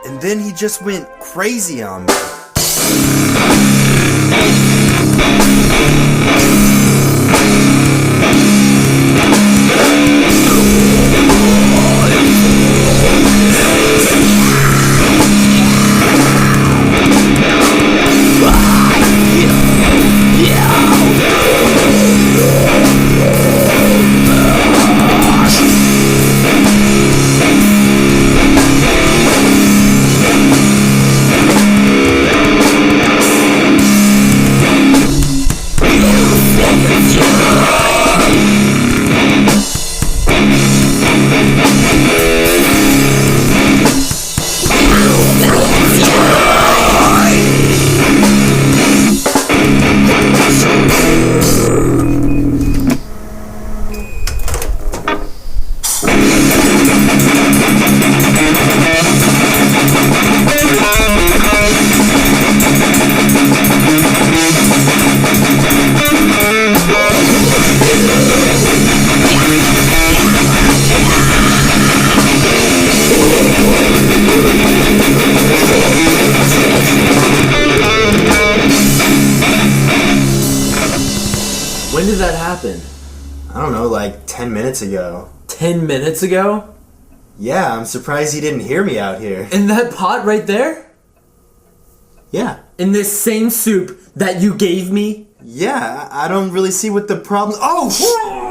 and then he just went crazy on me. When did that happen? I don't know, like 10 minutes ago. 10 minutes ago? Yeah, I'm surprised you didn't hear me out here. In that pot right there? Yeah. In this same soup that you gave me? Yeah, I don't really see what the problem... Oh!